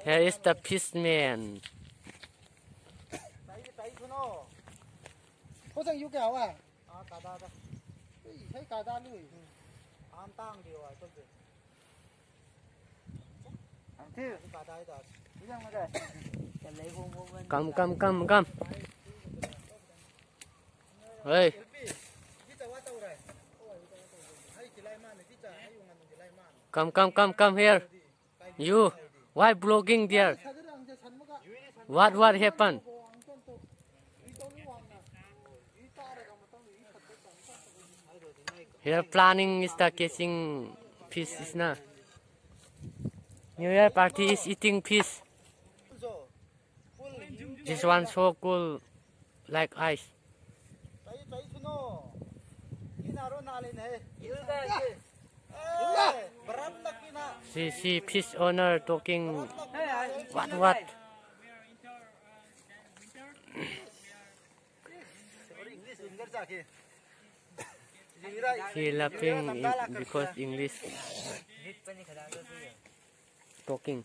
Here is the peace man. Come. Hey. Come here. You, why blogging there? What happened? Here planning is the catching fish, is na? New Year party is eating fish. This one so cool, like ice. See fish owner talking. What? He laughing because English talking.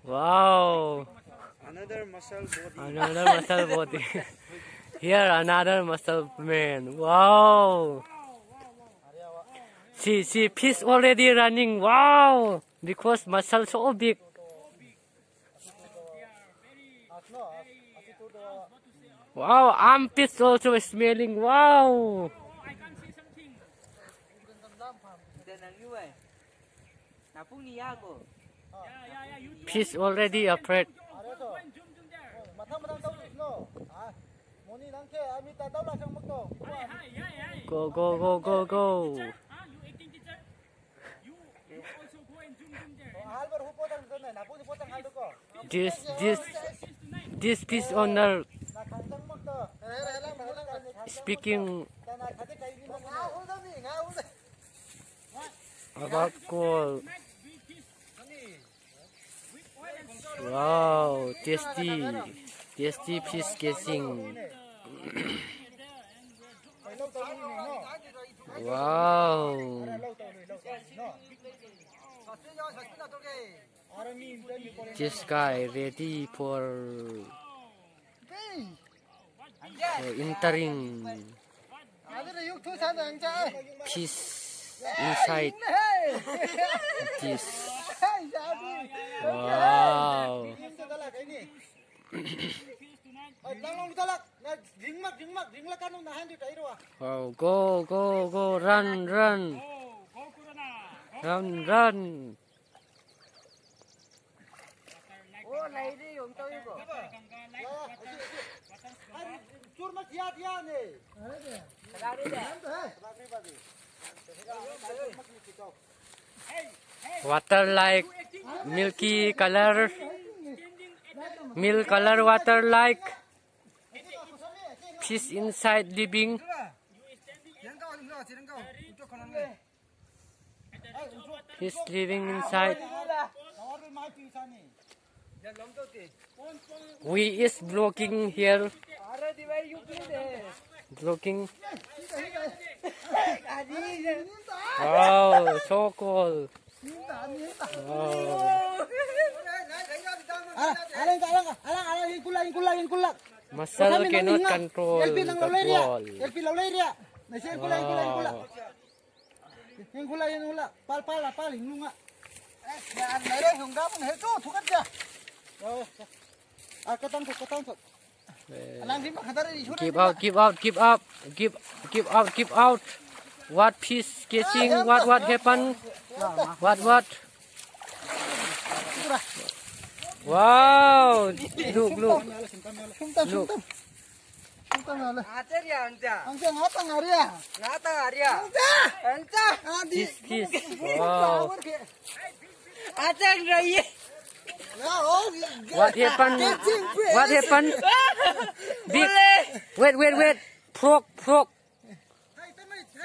Wow! Another muscle body. Here another muscle man. Wow! See, fish already running. Wow! Because muscle so big. Wow, armpits also smelling. Wow! Fish already afraid. Go. This fish owner speaking about cool. Wow, tasty fish catching. Wow. This guy ready for entering fish inside this. Wow. Oh, go, run. Water like milky color. Milk color water like fish inside living. He's living inside. We is blocking here. Blocking. Wow, so cool. Wow. Muscle cannot control the ball. Keep out. What fish catching? What happened? What? Wow! Look. This fish. Wow. What happened? Big. Wait. Frog.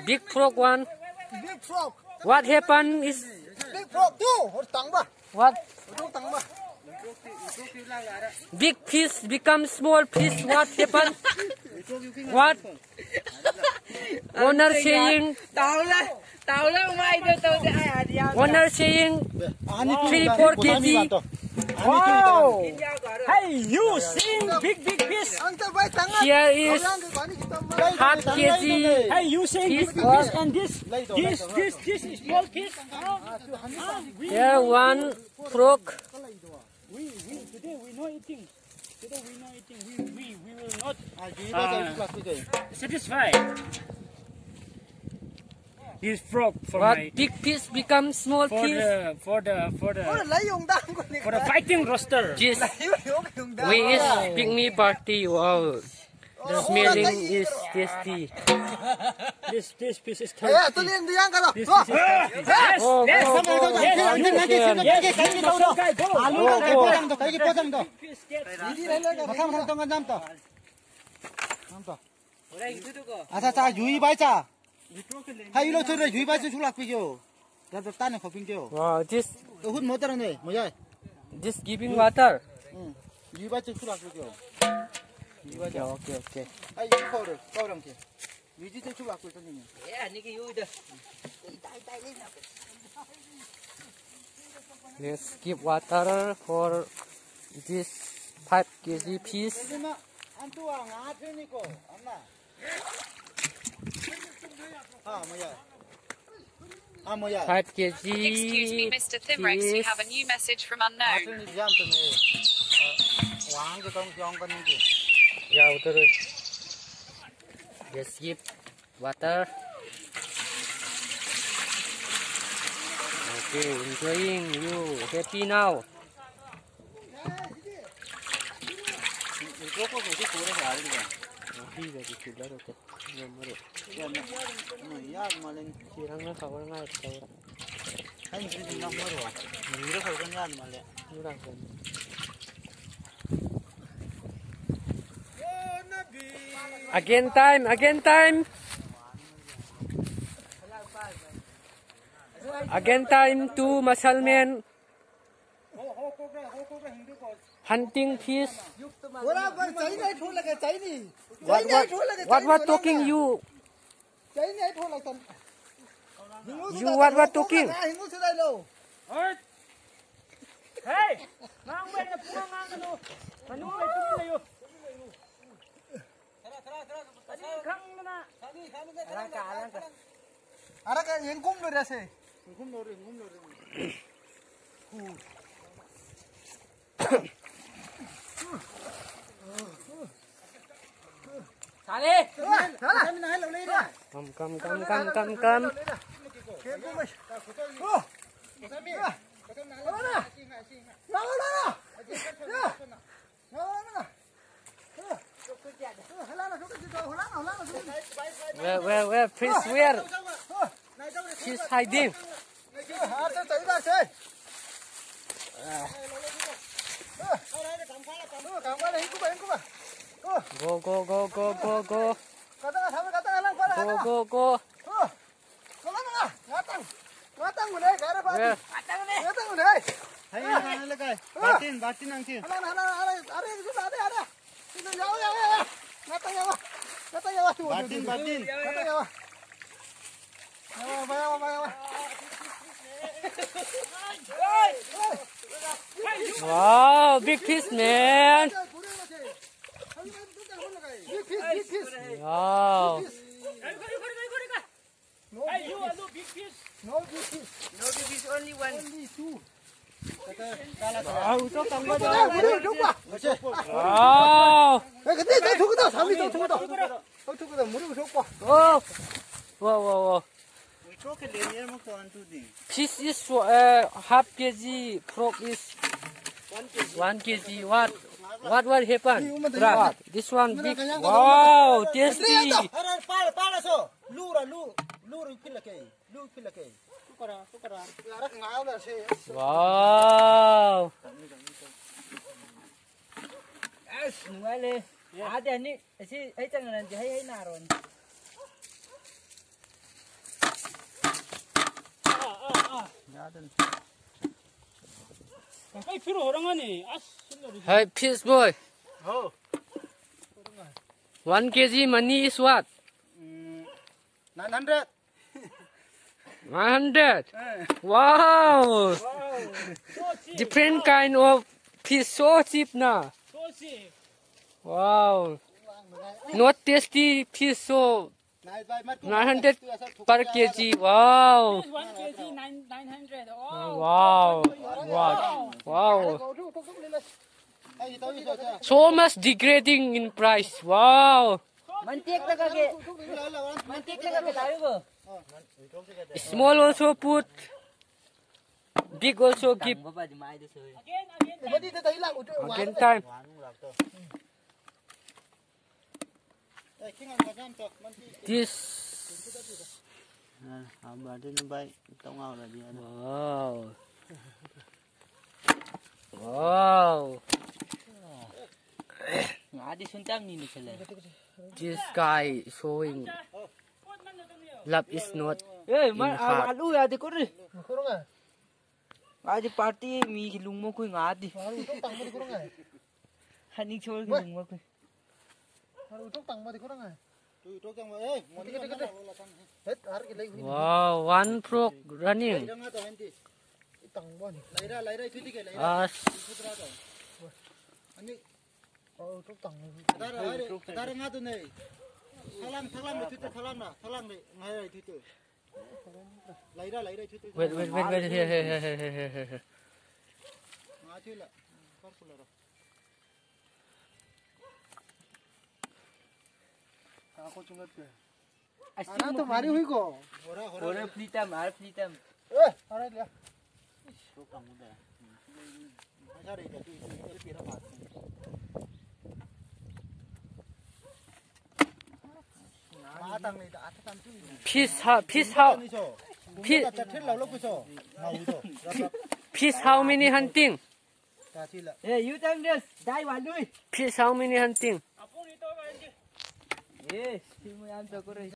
Big frog one. Big frog. What happened is Big frog too. Hot tang ba? what? Hot tang ba? Big fish become small fish. What happened? What? Owner saying. Owner saying 3-4 kg. Wow! Hey, you sing big fish. Uncle bay tang. Here is half kg. Hey, you sing big fish and this is small fish. Here one frog. Today we not eating. We will not satisfy. This frog for What my big fish become small fish? for the Lấy dùng đăng của for the fighting roster. This we is picnic party. Wow, the smelling is tasty. This piece is Hey, tôi lên đi ăn cái This đó. piece is yes. Oh, Yes. go, go, go. Yes. You Yes. can. 아사자 유이바이자 하이로 저래 유이바이자 줄락비교 나도 딴에 거빙겨 Wow, 훗 못하네 뭐야 this giving water. 유이바이자 줄락비교 Okay, okay. 아이 이거를 거랑게 유지대 줄락비 있더니 Let's give water for this 5 kg piece. 하지마 안뚜와 아편이고 엄마 아 뭐야 5 kg Excuse me, Mr. Thimrex, you have a new message from unknown. 아편이 잠드네 왕게 동병건인지 Yeah, water. Let's give water. Okay, enjoying. You happy now? 이거 보고 이거 보러 가야 돼 Happy là cái chuyện đó rồi. Nhưng mà được. 야 말은 Chỉ thằng nó khẩu nó ngay khẩu. 아니 지금 나 뭐로 이거 걸거냐 말래 Như là rồi. Again time. Again time to muscle man hunting fish. What talking you? You what talking? Hey, mang bên là pua mang cái đồ. Mà nung lại tung này yo. Khăng na. 알아 그 연공 노래세. Thale. Come. Where? Please, where? She's hiding. Go. Go. Where? 하이나 가이 바틴 앙틴 바틴 Wow, big fish, man. Wow. Hey, you are no big fish. No big fish, only one. Only two. Wow. 근데 저거다 3m 저거다 무릎 줬고. Oh. Wow. 이렇게 내일 먹고 안 두디 Fish is half kg. Frog is 1 kg. What happened? What? This one big. Wow, tasty. 빨라서 루를 필라케 뚜까라 알아 나오다 세. Wow. Nungai le. Ada ni, si ai chẳng là gì hay nào rồi. Cái phiếu hồ đang ăn nè. Hey, peace boy. Oh. 1 kg money is what? 900. 100. Wow. Different kind of fish, so cheap na. 소시. Wow. Not tasty fish, so 900 per kg. Wow. 1 kg 900. Oh. Wow. Wow. Wow. So much degrading in price. Wow. Mantik na kage. Mantik na kage tayo ko. Small also put. Big also give. Baba di mai do soy. Again time. This. Bà trên bay tao ngao là gì anh? Wow. Wow. Nga di suntam ni ni sila. This guy showing love is not Eh, in heart. alu ya di ko ri. Kurang ah? Adi party mi hilung mo ko nga di. Baru utuk tang mo di kurang ah? Haning chol hilung mo ko. Baru utuk tang mo di kurang ah? Utuk tang mo eh, mo di kita. Het, har ke lai. Wow, one frog running. Tang mo ni. Lai ra thuti ke lai. As Ani oh utuk tang mo. Dar nga tu nei. Thalang le thuti thalang le ngai ra thuti. Lai ra thuti. wait, here. Nga thu la. Kar pula ra. Ako chungat ke. Ana to mari hui ko. Ora plitam, ar plitam. Eh, ara le. Fish how many hunting? Eh, you time this. Dai wa lui. Fish how many hunting? Apong ito ba? Eh, si mo yan to ko ri.